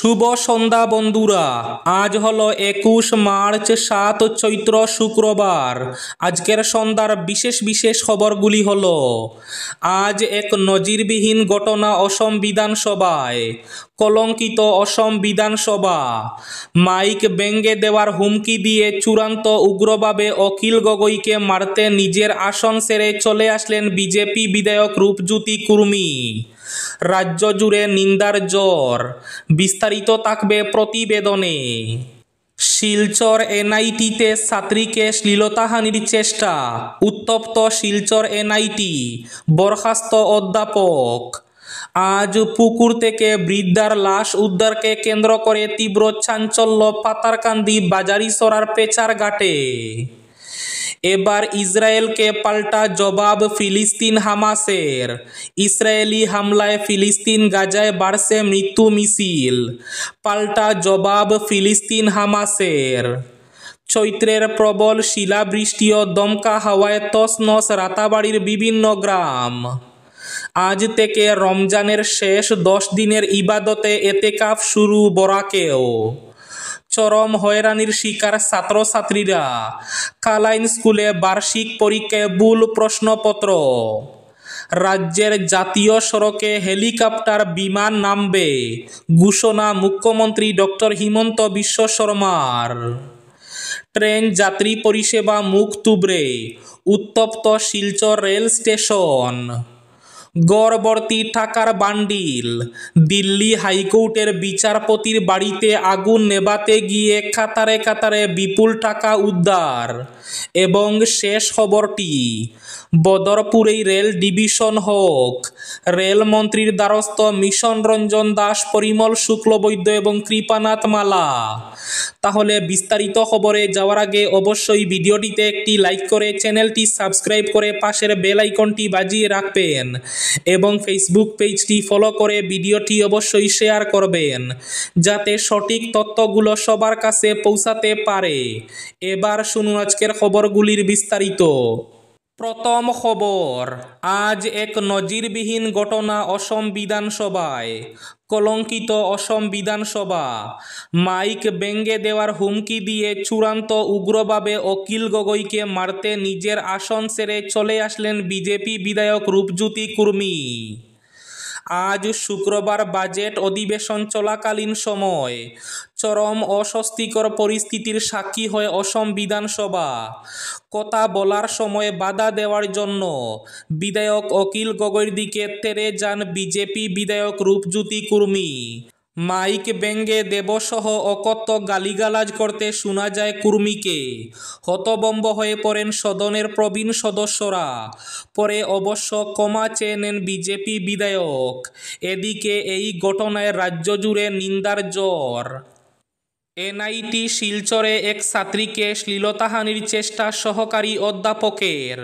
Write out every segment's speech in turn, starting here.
শুভ সন্ধ্যা বন্ধুরা। আজ হলো 21 মার্চ, 7 চৈত্র, শুক্রবার। আজকের সন্ধ্যার বিশেষ বিশেষ খবরগুলি হলো: আজ এক নজিরবিহীন ঘটনা অসম বিধানসভায়। কলঙ্কিত অসম বিধানসভা। মাইক ভেঙে দেওয়ার হুমকি দিয়ে চূড়ান্ত উগ্রভাবে অখিল গগৈকে মারতে নিজের আসন ছেড়ে চলে আসলেন বিজেপি বিধায়ক রূপজ্যোতি কুর্মী। রাজ্য জুড়ে নিন্দার ঝড়। বিস্তারিত থাকবে প্রতিবেদনে। শিলচর এনআইটিতে ছাত্রীকে শ্লীলতাহানির চেষ্টা, উত্তপ্ত শিলচর এনআইটি, বরখাস্ত অধ্যাপক। আজ পুকুর থেকে বৃদ্ধার লাশ উদ্ধারকে কেন্দ্র করে তীব্র চাঞ্চল্য পাতারকান্দি বাজারিছড়ার পেচারঘাটে। এবার ইসরায়েলকে পাল্টা জবাব ফিলিস্তিন হামাসের। ইসরায়েলি হামলায় ফিলিস্তিন গাজায় বাড়ছে মৃত্যু মিছিল। পাল্টা জবাব ফিলিস্তিন হামাসের। চৈত্রের প্রবল শিলাবৃষ্টি ও দমকা হাওয়ায় তছনছ রাতাবাড়ির বিভিন্ন গ্রাম। আজ থেকে রমজানের শেষ 10 দিনের ইবাদতে এতেকাফ শুরু বরাকেও। চরম হয়রানির শিকার ছাত্রছাত্রীরা। কালাইন স্কুলে বার্ষিক পরীক্ষায় ভুল প্রশ্নপত্র। রাজ্যের জাতীয় সড়কে হেলিকপ্টার বিমান নামবে, ঘোষণা মুখ্যমন্ত্রী ডক্টর হিমন্ত বিশ্ব শর্মার। ট্রেন যাত্রী পরিষেবা মুখ থুবড়ে, উত্তপ্ত শিলচর রেল স্টেশন। গড়ভর্তি টাকার বান্ডিল। দিল্লি হাইকোর্টের বিচারপতির বাড়িতে আগুন নেভাতে গিয়ে কাতারে কাতারে বিপুল টাকা উদ্ধার। এবং শেষ খবরটি, বদরপুরেই রেল ডিভিশন হোক। রেলমন্ত্রীর দ্বারস্থ মিশন রঞ্জন দাস, পরিমল শুক্লবৈদ্য এবং কৃপানাথ মালা। তাহলে বিস্তারিত খবরে যাওয়ার আগে অবশ্যই ভিডিওটিতে একটি লাইক করে চ্যানেলটি সাবস্ক্রাইব করে পাশের বেল আইকনটি বাজিয়ে রাখবেন এবং ফেসবুক পেজটি ফলো করে ভিডিওটি অবশ্যই শেয়ার করবেন, যাতে সঠিক তথ্যগুলো সবার কাছে পৌঁছাতে পারে। এবার শুনুন আজকের খবরগুলির বিস্তারিত। প্রথম খবর, আজ এক নজিরবিহীন ঘটনা অসম বিধানসভায়। কলঙ্কিত অসম বিধানসভা। মাইক ভেঙে দেওয়ার হুমকি দিয়ে চূড়ান্ত উগ্রভাবে অখিল গগৈকে মারতে নিজের আসন ছেড়ে চলে আসলেন বিজেপি বিধায়ক রূপজ্যোতি কুর্মী। আজ শুক্রবার বাজেট অধিবেশন চলাকালীন সময় চরম অস্বস্তিকর পরিস্থিতির সাক্ষী হয় অসম বিধানসভা। কথা বলার সময় বাধা দেওয়ার জন্য বিধায়ক অখিল গগৈর দিকে তেড়ে যান বিজেপি বিধায়ক রূপজ্যোতি কুর্মী। মাইক ভেঙে দেবসহ অকথ্য গালিগালাজ করতে শোনা যায় কুর্মীকে। হতভম্ব হয়ে পড়েন সদনের প্রবীণ সদস্যরা। পরে অবশ্য ক্ষমা চেয়ে নেন বিজেপি বিধায়ক। এদিকে এই ঘটনায় রাজ্য জুড়ে নিন্দার ঝড়। এনআইটি শিলচরে এক ছাত্রীকে শ্লীলতাহানির চেষ্টা সহকারী অধ্যাপকের।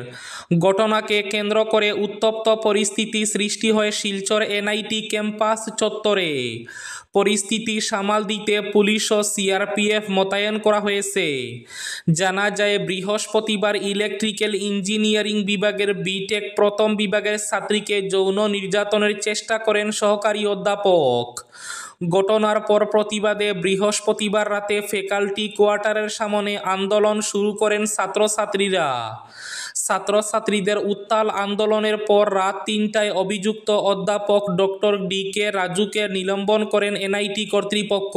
ঘটনাকে কেন্দ্র করে উত্তপ্ত পরিস্থিতি সৃষ্টি হয় শিলচর এনআইটি ক্যাম্পাস চত্বরে। পরিস্থিতি সামাল দিতে পুলিশ ও সিআরপিএফ মোতায়েন করা হয়েছে। জানা যায়, বৃহস্পতিবার ইলেকট্রিক্যাল ইঞ্জিনিয়ারিং বিভাগের বিটেক প্রথম বিভাগের ছাত্রীকে যৌন নির্যাতনের চেষ্টা করেন সহকারী অধ্যাপক। ঘটনার পর প্রতিবাদে বৃহস্পতিবার রাতে ফ্যাকাল্টি কোয়ার্টারের সামনে আন্দোলন শুরু করেন ছাত্রছাত্রীরা। ছাত্রছাত্রীদের উত্তাল আন্দোলনের পর রাত 3টায় অভিযুক্ত অধ্যাপক ডক্টর ডি.কে. রাজুকে নিলম্বন করেন এনআইটি কর্তৃপক্ষ।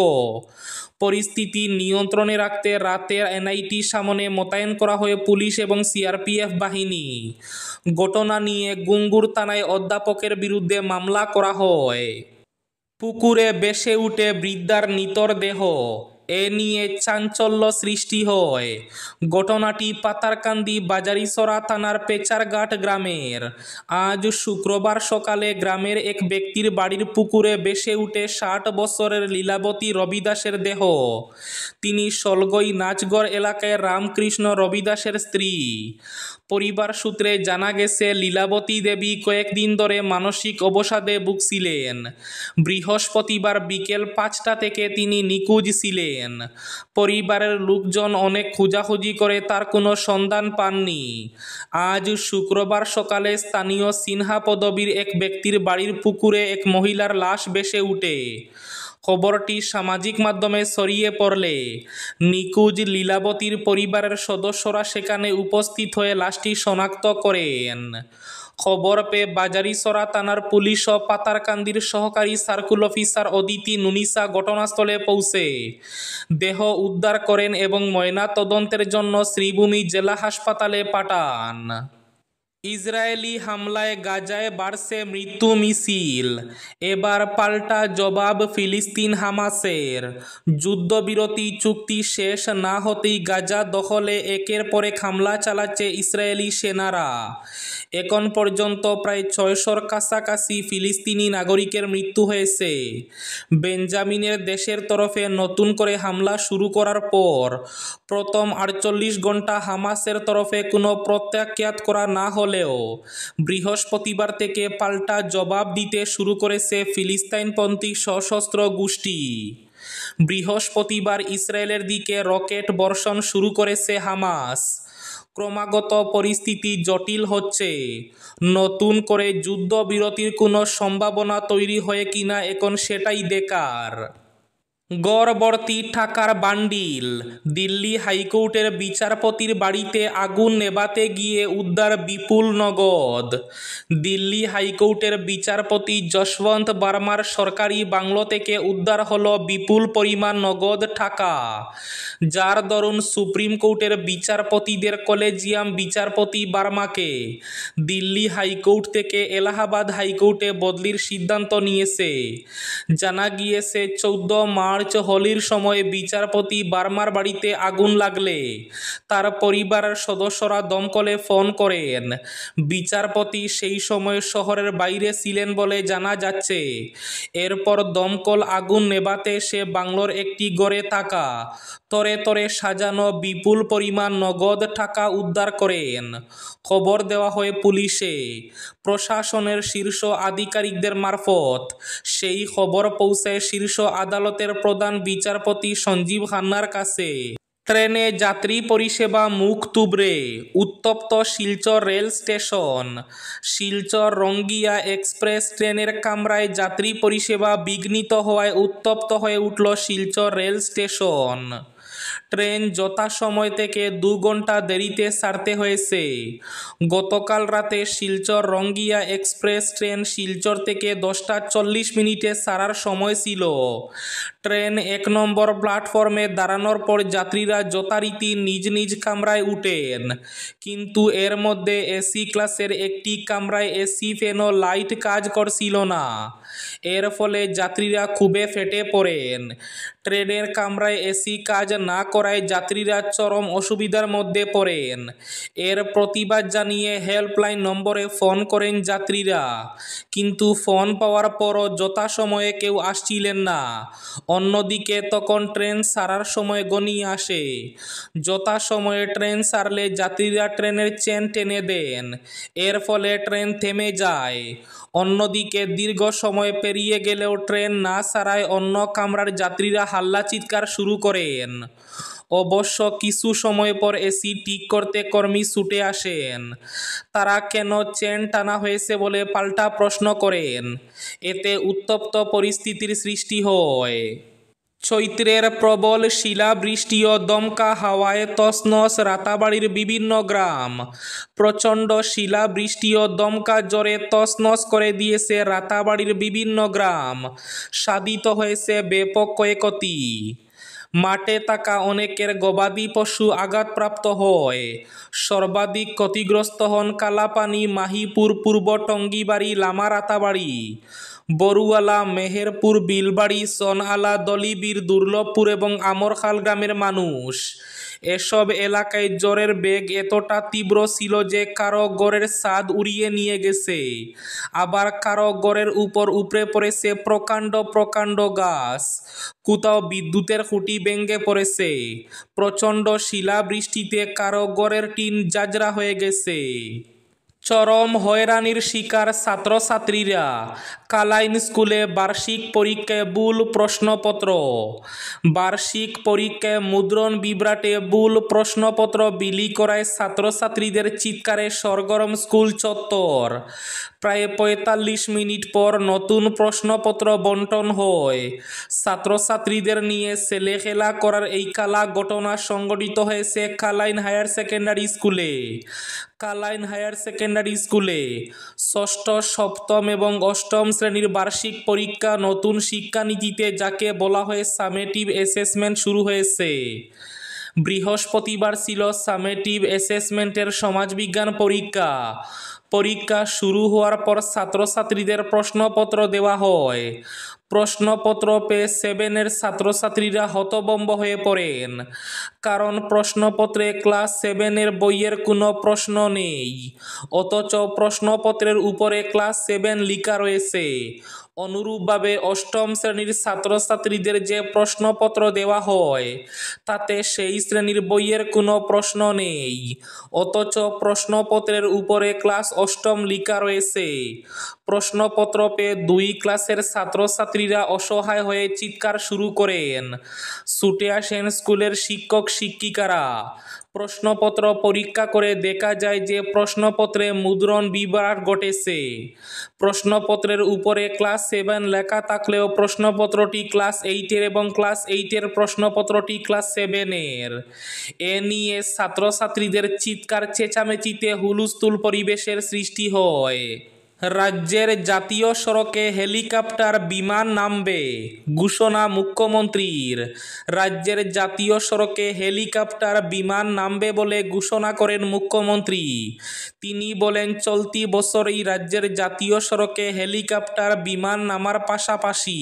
পরিস্থিতি নিয়ন্ত্রণে রাখতে রাতে এনআইটির সামনে মোতায়েন করা হয় পুলিশ এবং সিআরপিএফ বাহিনী। ঘটনা নিয়ে গুঙ্গুর থানায় অধ্যাপকের বিরুদ্ধে মামলা করা হয়। পুকুরে ভেসে উঠে বৃদ্ধার নিথর দেহ, এ নিয়ে চাঞ্চল্য সৃষ্টি হয়। ঘটনাটি পাতারকান্দি বাজারিছড়া থানার পেচারঘাট গ্রামের। আজ শুক্রবার সকালে গ্রামের এক ব্যক্তির বাড়ির পুকুরে ভেসে উঠে 60 বছরের লীলাবতী রবিদাসের দেহ। তিনি সলগই নাচগড় এলাকায় রামকৃষ্ণ রবিদাসের স্ত্রী। পরিবার সূত্রে জানা গেছে, লীলাবতী দেবী কয়েকদিন ধরে মানসিক অবসাদে ভুগছিলেন। বৃহস্পতিবার বিকেল 5টা থেকে তিনি নিখোঁজ ছিলেন। পরিবারের লোকজন অনেক খোঁজাখুঁজি করে তার কোনো সন্ধান পাননি। আজ শুক্রবার সকালে স্থানীয় সিনহা পদবীর এক ব্যক্তির বাড়ির পুকুরে এক মহিলার লাশ ভেসে উঠে। খবরটি সামাজিক মাধ্যমে ছড়িয়ে পড়লে নিখোঁজ লীলাবতীর পরিবারের সদস্যরা সেখানে উপস্থিত হয়ে লাশটি শনাক্ত করেন। খবর পেয়ে বাজারিছড়া থানার পুলিশ ও পাতারকান্দির সহকারী সার্কুল অফিসার অদিতি নুনিসা ঘটনাস্থলে পৌঁছে দেহ উদ্ধার করেন এবং ময়নাতদন্তের জন্য শ্রীভূমি জেলা হাসপাতালে পাঠান। ইসরায়েলি হামলায় গাজায় বাড়ছে মৃত্যু মিছিল, এবার পাল্টা জবাব ফিলিস্তিন হামাসের। যুদ্ধবিরতি চুক্তি শেষ না হতেই গাজা দখলে একের পর এক হামলা চালাচ্ছে ইসরায়েলি সেনারা। এখন পর্যন্ত প্রায় ৬০০-র কাছাকাছি ফিলিস্তিনি নাগরিকের মৃত্যু হয়েছে। বেঞ্জামিনের দেশের তরফে নতুন করে হামলা শুরু করার পর প্রথম ৪৮ ঘন্টা হামাসের তরফে কোনো প্রত্যাখ্যাত করা না হলেও বৃহস্পতিবার থেকে পাল্টা জবাব দিতে শুরু করেছে ফিলিস্তিনপন্থী সশস্ত্র গোষ্ঠী। বৃহস্পতিবার ইসরায়েলের দিকে রকেট বর্ষণ শুরু করেছে হামাস। ক্রমাগত পরিস্থিতি জটিল হচ্ছে। নতুন করে যুদ্ধবিরতির কোনো সম্ভাবনা তৈরি হয় কিনা এখন সেটাই দেখার। গড়বর্তী টাকার বান্ডিল, দিল্লি হাইকোর্টের বিচারপতির বাড়িতে আগুন নেভাতে গিয়ে উদ্ধার বিপুল নগদ। দিল্লি হাইকোর্টের বিচারপতি যশবন্ত বর্মার সরকারি বাংলো থেকে উদ্ধার হলো বিপুল পরিমাণ নগদ টাকা, যার দরুন সুপ্রিম কোর্টের বিচারপতিদের কলেজিয়াম বিচারপতি বর্মাকে দিল্লি হাইকোর্ট থেকে এলাহাবাদ হাইকোর্টে বদলির সিদ্ধান্ত নিয়েছে। জানা গিয়েছে 14 মার্চ হোলির সময় বিচারপতি বর্মার বাড়িতে আগুন লাগলে তার পরিবারের সদস্যরা দমকলে ফোন করেন। বিচারপতি সেই সময় শহরের বাইরে ছিলেন বলে জানা যাচ্ছে। এরপর দমকল আগুন নেভাতে এসে বাংলোর একটি ঘরে থাকা তরে তরে সাজানো বিপুল পরিমাণ নগদ টাকা উদ্ধার করেন। খবর দেওয়া হয় পুলিশে। প্রশাসনের শীর্ষ আধিকারিকদের মারফত সেই খবর পৌঁছায় শীর্ষ আদালতের প্রধান বিচারপতি সঞ্জীব খান্নার কাছে। ট্রেনে যাত্রী পরিষেবা মুখ থুবড়ে উত্তপ্ত Silchar rail station. Silchar Rangia express ট্রেনের কামরায় যাত্রী পরিষেবা বিঘ্নিত হওয়ায় উত্তপ্ত হয়ে উঠল শিলচর রেল স্টেশন। ট্রেন যথাসময় থেকে 2 ঘন্টা দেরিতে ছাড়তে হয়েছে। গতকাল রাতে শিলচর রঙ্গিয়া এক্সপ্রেস ট্রেন শিলচর থেকে 10টা 40 মিনিটে ছাড়ার সময় ছিল। ট্রেন 1 নম্বর প্ল্যাটফর্মে দাঁড়ানোর পর যাত্রীরা যথারীতি নিজ নিজ কামরায় উঠেন, কিন্তু এর মধ্যে এসি ক্লাসের একটি কামরায় এসি ফ্যান ও লাইট কাজ করছিল না। এর ফলে যাত্রীরা ক্ষোভে ফেটে পড়েন। ট্রেনের কামরায় এসি কাজ না করায় যাত্রীরা চরম অসুবিধার মধ্যে পড়েন। এর প্রতিবাদ জানিয়ে হেল্পলাইন নম্বরে ফোন করেন যাত্রীরা, কিন্তু ফোন পাওয়ার পরও যথাসময়ে কেউ আসছিলেন না। অন্যদিকে তখন ট্রেন ছাড়ার সময় ঘনিয়ে আসে। যথাসময়ে ট্রেন ছাড়লে যাত্রীরা ট্রেনের চেন টেনে দেন। এর ফলে ট্রেন থেমে যায়। অন্যদিকে দীর্ঘ সময় পেরিয়ে গেলেও ট্রেন না ছাড়ায় অন্য কামরার যাত্রীরা হাল্লা চিৎকার শুরু করেন। অবশ্য কিছু সময় পর এসি ঠিক করতে কর্মী ছুটে আসেন। তারা কেন চেন টানা হয়েছে বলে পাল্টা প্রশ্ন করেন। এতে উত্তপ্ত পরিস্থিতির সৃষ্টি হয়। চৈত্রের প্রবল শিলাবৃষ্টি ও দমকা হাওয়ায় তছনছ রাতাবাড়ির বিভিন্ন গ্রাম। প্রচণ্ড শিলাবৃষ্টি ও দমকা ঝড়ে তছনছ করে দিয়েছে রাতাবাড়ির বিভিন্ন গ্রাম। সাধিত হয়েছে ব্যাপক ক্ষয়ক্ষতি। মাঠে থাকা অনেকের গবাদি পশু আঘাতপ্রাপ্ত হয়। সর্বাধিক ক্ষতিগ্রস্ত হন কালাপানি, মাহিপুর, পূর্ব টঙ্গিবাড়ি, লামা রাতাবাড়ি, বরুয়ালা, মেহেরপুর, বিলবাড়ি, সোনআলা, দলিবীর, দুর্লভপুর এবং আমরখাল গ্রামের মানুষ। এসব এলাকায় ঝড়ের বেগ এতটা তীব্র ছিল যে কারো ঘরের ছাদ উড়িয়ে নিয়ে গেছে, আবার কারো ঘরের উপর উপড়ে পড়েছে প্রকাণ্ড প্রকাণ্ড গাছ। কোথাও বিদ্যুতের খুঁটি ভেঙে পড়েছে। প্রচণ্ড শিলাবৃষ্টিতে কারো ঘরের টিন ঝাঁঝরা হয়ে গেছে। চরম হয়রানির শিকার ছাত্রছাত্রীরা, কালাইন স্কুলে বার্ষিক পরীক্ষায় ভুল প্রশ্নপত্র। বার্ষিক পরীক্ষায় মুদ্রণ বিভ্রাটে ভুল প্রশ্নপত্র বিলি করায় ছাত্রছাত্রীদের চিৎকারে সরগরম স্কুল চত্বর। প্রায় ৪৫ মিনিট পর নতুন প্রশ্নপত্র বন্টন হয়। ছাত্রছাত্রীদের নিয়ে ছেলেখেলা করার এই কালা ঘটনা সংঘটিত হয়েছে কালাইন হায়ার সেকেন্ডারি স্কুলে। কালাইন হায়ার সেকেন্ডারি স্কুলে ষষ্ঠ, সপ্তম এবং অষ্টম শ্রেণীর বার্ষিক পরীক্ষা নতুন শিক্ষানীতিতে যাকে বলা হয় সামেটিভ অ্যাসেসমেন্ট শুরু হয়েছে। বৃহস্পতিবার ছিল সামেটিভ অ্যাসেসমেন্টের সমাজবিজ্ঞান পরীক্ষা। পরীক্ষা শুরু হওয়ার পর ছাত্রছাত্রীদের প্রশ্নপত্র দেওয়া হয়। প্রশ্নপত্র পেয়ে 7-এর ছাত্রছাত্রীরা হতভম্ব হয়ে পড়েন, কারণ প্রশ্নপত্রে ক্লাস 7-এর বইয়ের কোনো প্রশ্ন নেই, অথচ প্রশ্নপত্রের উপরে ক্লাস 7 লেখা রয়েছে। অনুরূপভাবে অষ্টম শ্রেণীর ছাত্রছাত্রীদের যে প্রশ্নপত্র দেওয়া হয় তাতে সেই শ্রেণীর বইয়ের কোনো প্রশ্ন নেই, অথচ প্রশ্নপত্রের উপরে ক্লাস অষ্টম লেখা রয়েছে। প্রশ্নপত্র পেয়ে 2 ক্লাসের ছাত্রছাত্রীরা অসহায় হয়ে চিৎকার শুরু করেন। ছুটে আসেন স্কুলের শিক্ষক শিক্ষিকারা। প্রশ্নপত্র পরীক্ষা করে দেখা যায় যে প্রশ্নপত্রে মুদ্রণ বিভ্রাট ঘটেছে। প্রশ্নপত্রের উপরে ক্লাস 7 লেখা থাকলেও প্রশ্নপত্রটি ক্লাস 8-এর এবং ক্লাস 8-এর প্রশ্নপত্রটি ক্লাস 7-এর। এ নিয়ে ছাত্রছাত্রীদের চিৎকার চেঁচামেচিতে হুলস্থুল পরিবেশের সৃষ্টি হয়। রাজ্যের জাতীয় সড়কে হেলিকপ্টার বিমান নামবে, ঘোষণা মুখ্যমন্ত্রীর। রাজ্যের জাতীয় সড়কে হেলিকপ্টার বিমান নামবে বলে ঘোষণা করেন মুখ্যমন্ত্রী। তিনি বলেন, চলতি বছরেই রাজ্যের জাতীয় সড়কে হেলিকপ্টার বিমান নামার পাশাপাশি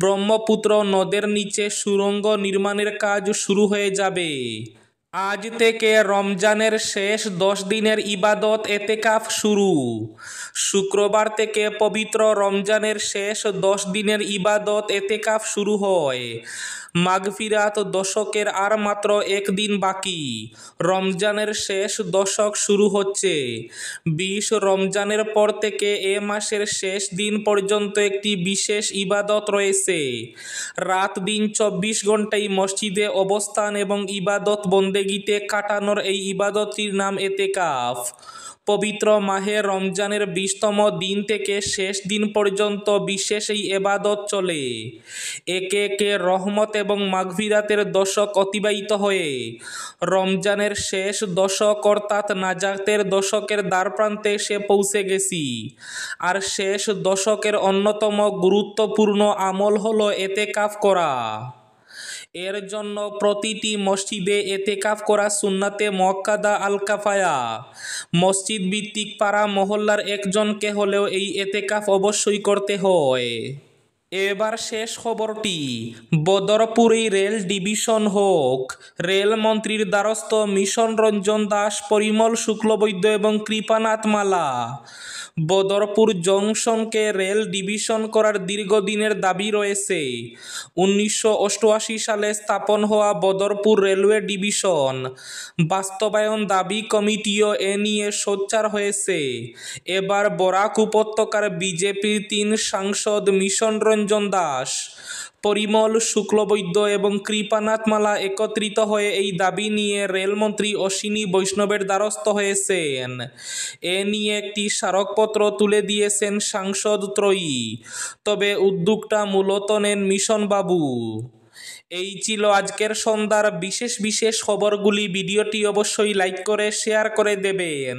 ব্রহ্মপুত্র নদের নিচে সুড়ঙ্গ নির্মাণের কাজ শুরু হয়ে যাবে। আজ থেকে রমজানের শেষ 10 দিনের ইবাদত এতেকাফ শুরু। শুক্রবার থেকে পবিত্র রমজানের শেষ 10 দিনের ইবাদত এতেকাফ শুরু হয়। মাগফিরাত দশকের আর মাত্র 1 দিন বাকি। রমজানের শেষ দশক শুরু হচ্ছে। 20 রমজানের পর থেকে এ মাসের শেষ দিন পর্যন্ত একটি বিশেষ ইবাদত রয়েছে। রাত দিন 24 ঘন্টাই মসজিদে অবস্থান এবং ইবাদত বন্দেগিতে কাটানোর এই ইবাদতটির নাম এতেকাফ। পবিত্র মাহে রমজানের 20তম দিন থেকে শেষ দিন পর্যন্ত বিশেষ এই ইবাদত চলে। একে একে রহমত এবং মাগফিরাতের দশক অতিবাহিত হয়ে রমজানের শেষ দশক অর্থাৎ নাজাতের দশকের দ্বারপ্রান্তে এসে পৌঁছে গেছি। আর শেষ দশকের অন্যতম গুরুত্বপূর্ণ আমল হলো এতেকাফ করা। এর জন্য প্রতিটি মসজিদে এতেকাফ করা সুন্নাতে মুআক্কাদা আল কিফায়া। মসজিদ ভিত্তিক পাড়া মহল্লার একজনকে হলেও এই এতেকাফ অবশ্যই করতে হয়। এবার শেষ খবরটি, বদরপুরেই রেল ডিভিশন হোক। রেলমন্ত্রীর দ্বারস্থ মিশন রঞ্জন দাস, পরিমল শুক্লবৈদ্য এবং কৃপানাথ মালা। বদরপুর জংশনকে রেল ডিভিশন করার দীর্ঘদিনের দাবি রয়েছে। 1988 সালে স্থাপন হওয়া বদরপুর রেলওয়ে ডিভিশন বাস্তবায়ন দাবি কমিটিও এ নিয়ে সোচ্চার হয়েছে। এবার বরাক উপত্যকার বিজেপির 3 সাংসদ মিশন রঞ্জন দাস, পরিমল শুক্লবৈদ্য এবং কৃপানাথ মালা একত্রিত হয়ে এই দাবি নিয়ে রেলমন্ত্রী অশ্বিনী বৈষ্ণবের দ্বারস্থ হয়েছেন। এ নিয়ে একটি স্মারকপত্র তুলে দিয়েছেন সাংসদ ত্রয়ী। তবে উদ্যোগটা মূলত নেন মিশন বাবু। এই ছিল আজকের সন্ধ্যার বিশেষ খবরগুলি। ভিডিওটি অবশ্যই লাইক করে শেয়ার করে দেবেন।